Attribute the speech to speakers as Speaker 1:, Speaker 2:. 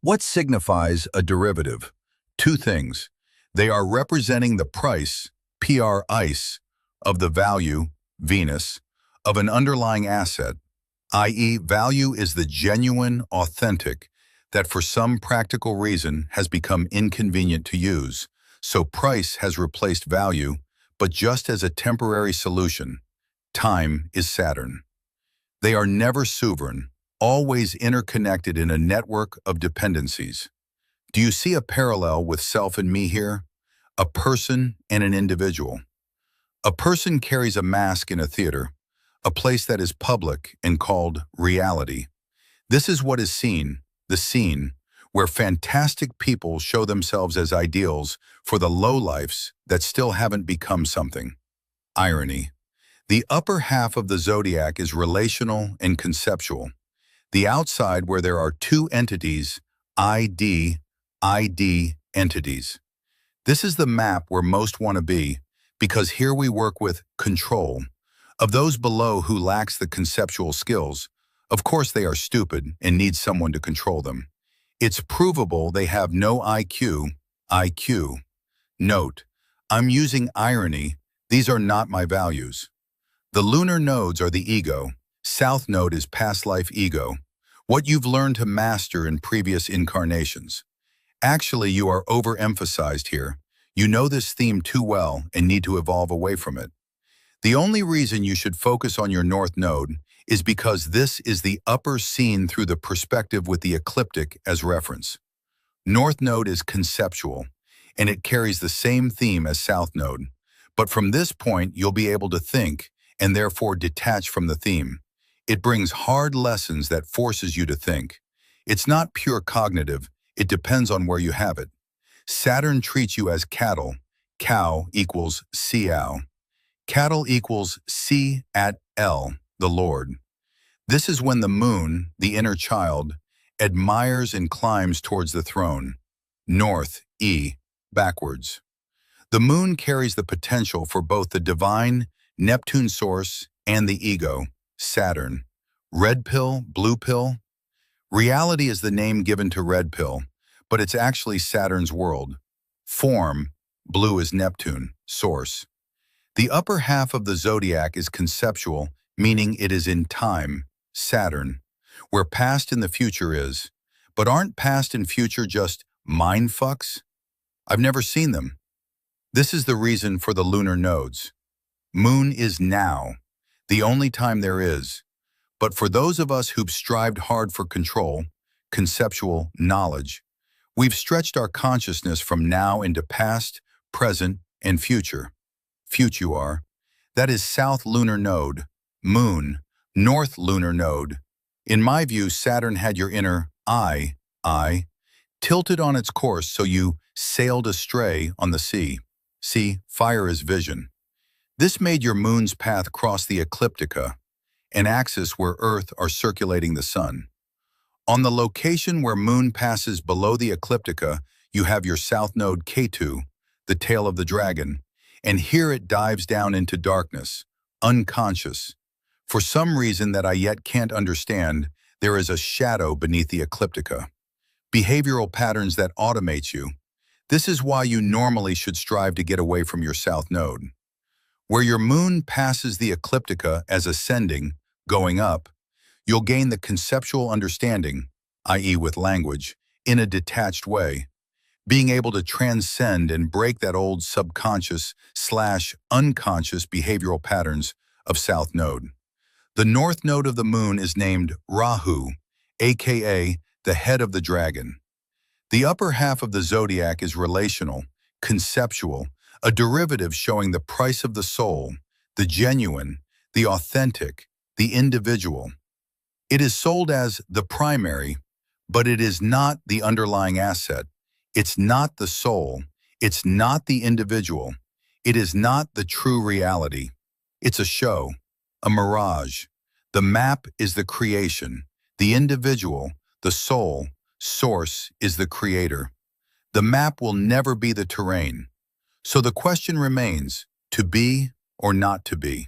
Speaker 1: What signifies a derivative? Two things. They are representing the price, price, of the value, Venus, of an underlying asset, i.e. value is the genuine, authentic, that for some practical reason has become inconvenient to use, so price has replaced value, but just as a temporary solution. Time is Saturn. They are never sovereign, always interconnected in a network of dependencies. Do you see a parallel with self and me here? A person and an individual. A person carries a mask in a theater, a place that is public and called reality. This is what is seen, the scene, where fantastic people show themselves as ideals for the lowlifes that still haven't become something. Irony. The upper half of the zodiac is relational and conceptual. The outside where there are two entities, ID entities. This is the map where most want to be, because here we work with control. Of those below who lacks the conceptual skills, of course they are stupid and need someone to control them. It's provable they have no IQ. Note, I'm using irony, these are not my values. The lunar nodes are the ego. South node is past life ego, what you've learned to master in previous incarnations. Actually, you are overemphasized here. You know this theme too well and need to evolve away from it. The only reason you should focus on your north node is because this is the upper seen through the perspective with the ecliptic as reference. North node is conceptual, and it carries the same theme as south node. But from this point, you'll be able to think and therefore detach from the theme. It brings hard lessons that forces you to think. It's not pure cognitive, it depends on where you have it. Saturn treats you as cattle. Cow equals Ciao. Cattle equals C at L, the Lord. This is when the moon, the inner child, admires and climbs towards the throne. North, E, backwards. The moon carries the potential for both the divine, Neptune source, and the ego, Saturn. Red pill, blue pill? Reality is the name given to red pill, but it's actually Saturn's world. Form, blue is Neptune, source. The upper half of the zodiac is conceptual, meaning it is in time, Saturn, where past and the future is. But aren't past and future just mind fucks? I've never seen them. This is the reason for the lunar nodes. Moon is now, the only time there is. But for those of us who've strived hard for control, conceptual knowledge, we've stretched our consciousness from now into past, present, and future. Future, that is south lunar node, moon, north lunar node. In my view, Saturn had your inner I, tilted on its course so you sailed astray on the sea. See, fire is vision. This made your moon's path cross the ecliptica, an axis where Earth are circulating the sun. On the location where moon passes below the ecliptica, you have your south node Ketu, the tail of the dragon, and here it dives down into darkness, unconscious. For some reason that I yet can't understand, there is a shadow beneath the ecliptica. Behavioral patterns that automate you. This is why you normally should strive to get away from your south node. Where your moon passes the ecliptica as ascending, going up, you'll gain the conceptual understanding, i.e. with language, in a detached way, being able to transcend and break that old subconscious/unconscious behavioral patterns of south node. The north node of the moon is named Rahu, aka the head of the dragon. The upper half of the zodiac is relational, conceptual, a derivative showing the price of the soul, the genuine, the authentic, the individual. It is sold as the primary, but it is not the underlying asset. It's not the soul. It's not the individual. It is not the true reality. It's a show, a mirage. The map is the creation. The individual, the soul, source is the creator. The map will never be the terrain. So the question remains, to be or not to be?